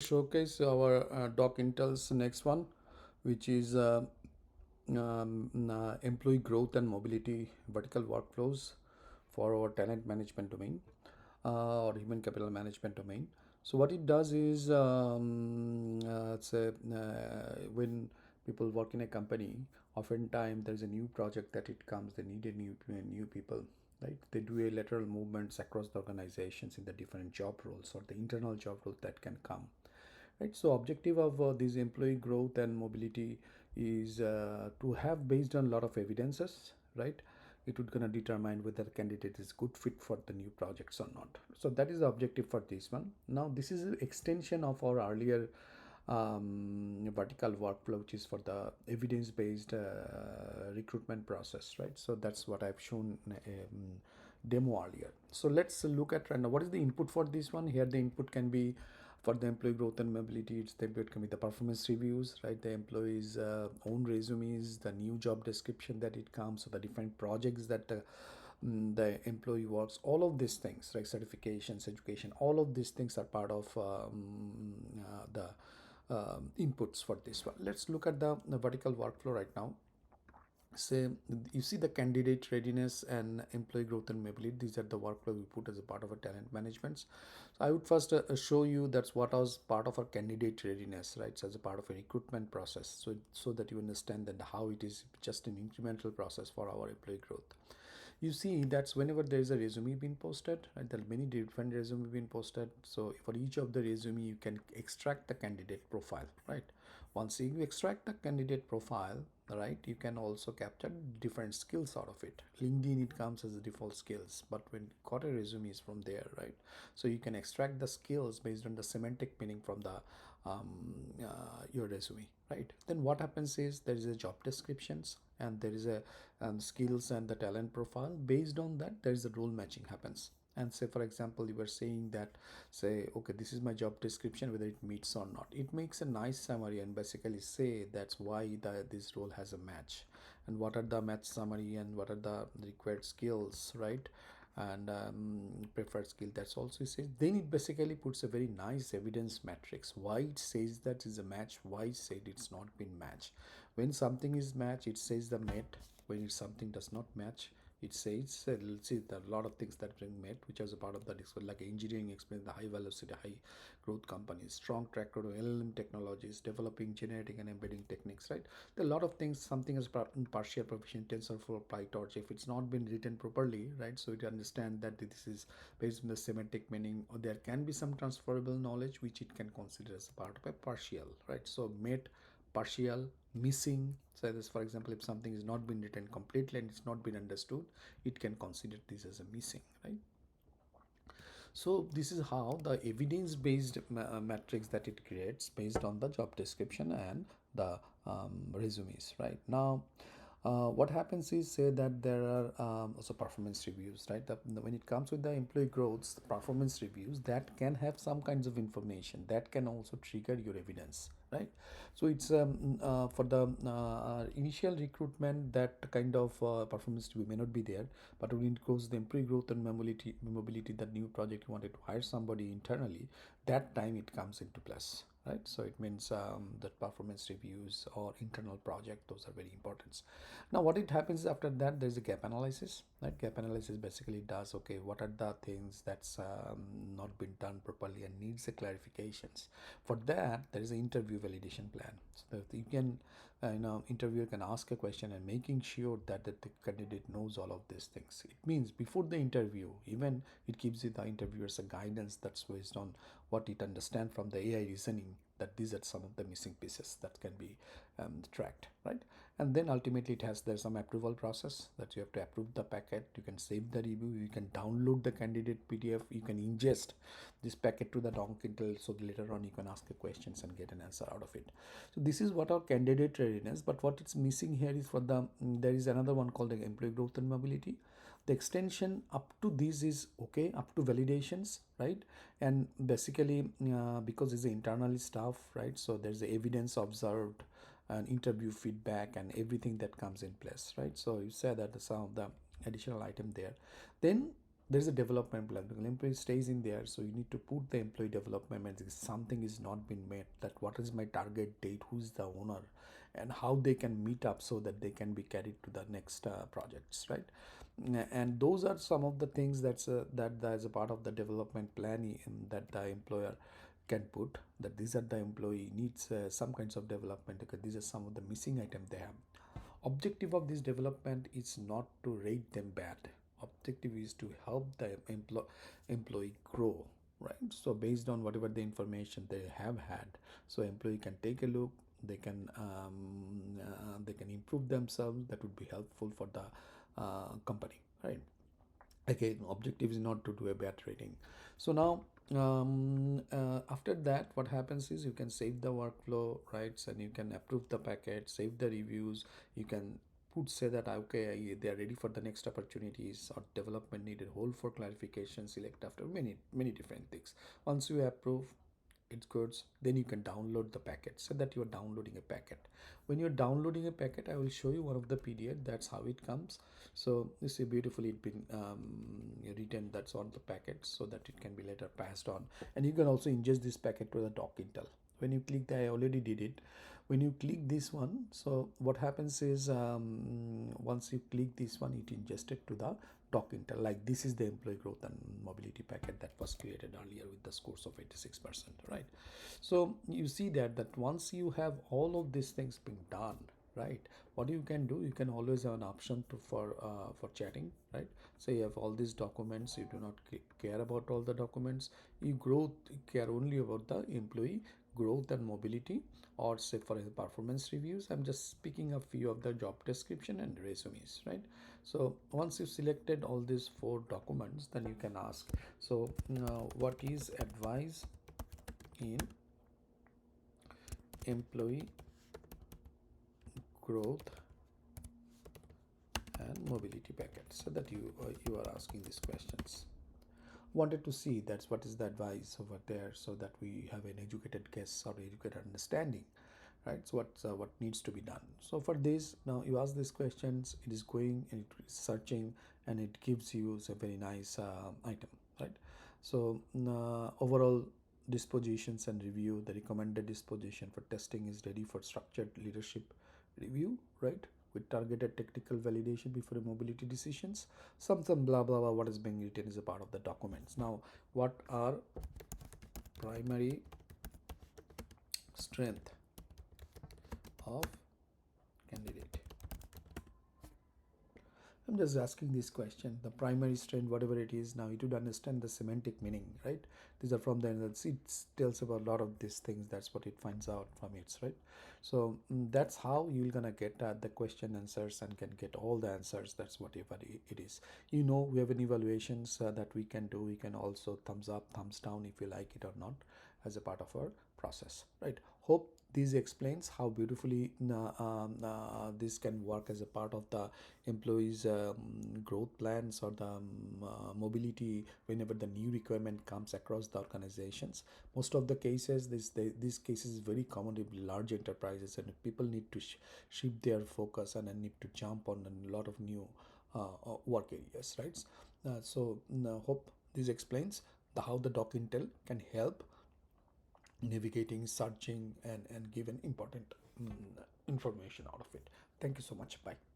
Showcase our DocIntel's next one, which is employee growth and mobility vertical workflows for our talent management domain or human capital management domain. So what it does is, when people work in a company, oftentimes there is a new project that it comes. They need a new people, right? They do a lateral movements across the organizations in the different job roles or the internal job roles that can come, right? So objective of this employee growth and mobility is to have based on a lot of evidences, right? It would gonna determine whether the candidate is good fit for the new projects or not. So that is the objective for this one. Now this is an extension of our earlier vertical workflow, which is for the evidence-based recruitment process, right? So that's what I've shown demo earlier. So let's look at what is the input for this one. Here the input can be for the employee growth and mobility. It's the input can be the performance reviews, right? The employees own resumes, the new job description that it comes, so the different projects that the employee works, all of these things, right? Certifications, education, all of these things are part of the inputs for this one. Let's look at the vertical workflow right now. Say you see the candidate readiness and employee growth and mobility. These are the workflow we put as a part of our talent management. So I would first show you that's what was part of our candidate readiness, right? So as a part of a recruitment process, so that you understand that how it is just an incremental process for our employee growth. You see that's whenever there is a resume being posted, right? There are many different resume being posted. So for each of the resume you can extract the candidate profile, right? Once you extract the candidate profile, right, you can also capture different skills out of it. LinkedIn, it comes as the default skills, but when got a resume is from there, right? So you can extract the skills based on the semantic meaning from the your resume, right? Then what happens is there is a job descriptions and there is a skills and the talent profile. Based on that, there is a role matching happens. And say for example you were saying that, say okay, this is my job description, whether it meets or not. It makes a nice summary and basically say that's why this role has a match, and what are the match summary and what are the required skills, right? And preferred skill, that's also says. Then it basically puts a very nice evidence matrix why it says that is a match, why it said it's not been matched. When something is matched, it says the met. When something does not match, it says, let's see, there are a lot of things that bring met, which is a part of the discussion, like engineering experience, the high velocity, high growth companies, strong track record, LLM technologies, developing generating and embedding techniques, right? There are a lot of things. Something is partial proficient, TensorFlow, PyTorch. If it's not been written properly, right? So you understand that this is based on the semantic meaning, or there can be some transferable knowledge which it can consider as a part of a partial, right? So met, partial, missing. So this, for example, if something is not been written completely and it's not been understood, it can consider this as a missing, right? So this is how the evidence-based matrix that it creates based on the job description and the resumes, right? Now what happens is, say that there are also performance reviews, right? When it comes with the employee growths, the performance reviews that can have some kinds of information that can also trigger your evidence, right? So it's for the initial recruitment, that kind of performance review may not be there, but when it goes the employee growth and mobility, the new project you wanted to hire somebody internally, that time it comes into place, right? So it means that performance reviews or internal project, those are very important. Now what it happens after that, there's a gap analysis, right? Gap analysis basically does, okay, what are the things that's not been done properly and needs a clarifications. For that there is an interview validation plan, so that you can interviewer can ask a question and making sure that the candidate knows all of these things. It means before the interview, even it gives you the interviewers a guidance that's based on what it understand from the AI reasoning, that these are some of the missing pieces that can be tracked, right? And then ultimately it has there's some approval process that you have to approve the packet. You can save the review, you can download the candidate PDF, you can ingest this packet to the DocIntel, so later on you can ask the questions and get an answer out of it. So this is what our candidate readiness, but what it's missing here is for the there is another one called the employee growth and mobility. The extension up to this is okay, up to validations, right? And basically because it's internal stuff, right? So there's the evidence observed and interview feedback and everything that comes in place, right? So you say that some of the additional item there. Then there's a development plan. The employee stays in there, so you need to put the employee development plan. If something is not been met, that what is my target date, who's the owner, and how they can meet up so that they can be carried to the next projects, right? And those are some of the things that is a part of the development plan that the employer can put, that these are the employee needs some kinds of development, because these are some of the missing items they have. Objective of this development is not to rate them bad. Objective is to help the employee grow, right? So based on whatever the information they have had, so employee can take a look, they can improve themselves. That would be helpful for the company, right? Again, objective is not to do a bad rating. So now after that, what happens is you can save the workflow, right? And you can approve the packet, save the reviews. You can put, say that okay, they are ready for the next opportunities, or development needed, hold for clarification, select after, many different things. Once you approve, it's good. Then you can download the packet. So that you are downloading a packet. When you're downloading a packet, I will show you one of the PDF. That's how it comes. So you see beautifully it been written, that's on the packet, so that it can be later passed on. And you can also ingest this packet to the DocIntel. When you click that, I already did it. When you click this one, so what happens is once you click this one, it ingested to the DocIntel. Like this is the employee growth and mobility packet that was created earlier with the scores of 86%, right? So you see that once you have all of these things being done, right, what you can do, you can always have an option to for chatting, right? So you have all these documents, you do not care about all the documents, care only about the employee growth and mobility, or say for performance reviews. I'm just speaking a few of the job description and resumes, right? So once you've selected all these four documents, then you can ask, so what is advice in employee growth and mobility packet, so that you are asking these questions. Wanted to see that's what is the advice over there, so that we have an educated guess or educated understanding, right? So what needs to be done. So for this, now you ask these questions, it is going and it is searching, and it gives you a very nice item, right? So overall dispositions and review, the recommended disposition for testing is ready for structured leadership review, right, with targeted technical validation before mobility decisions. Some blah blah blah, what is being written is a part of the documents. Now what are primary strength of candidate? I'm just asking this question. The primary strength, whatever it is, now you should understand the semantic meaning, right? These are from the it tells about a lot of these things. That's what it finds out from it, right? So that's how you're gonna get the question answers and can get all the answers. That's whatever it is. You know, we have an evaluations that we can do. We can also thumbs up, thumbs down if you like it or not, as a part of our process, right? Hope this explains how beautifully this can work as a part of the employees growth plans, or the mobility whenever the new requirement comes across the organizations. Most of the cases, this case is very common with large enterprises, and people need to shift their focus and need to jump on a lot of new work areas, right? So hope this explains how the DocIntel can help navigating, searching, and give an important information out of it. Thank you so much. Bye.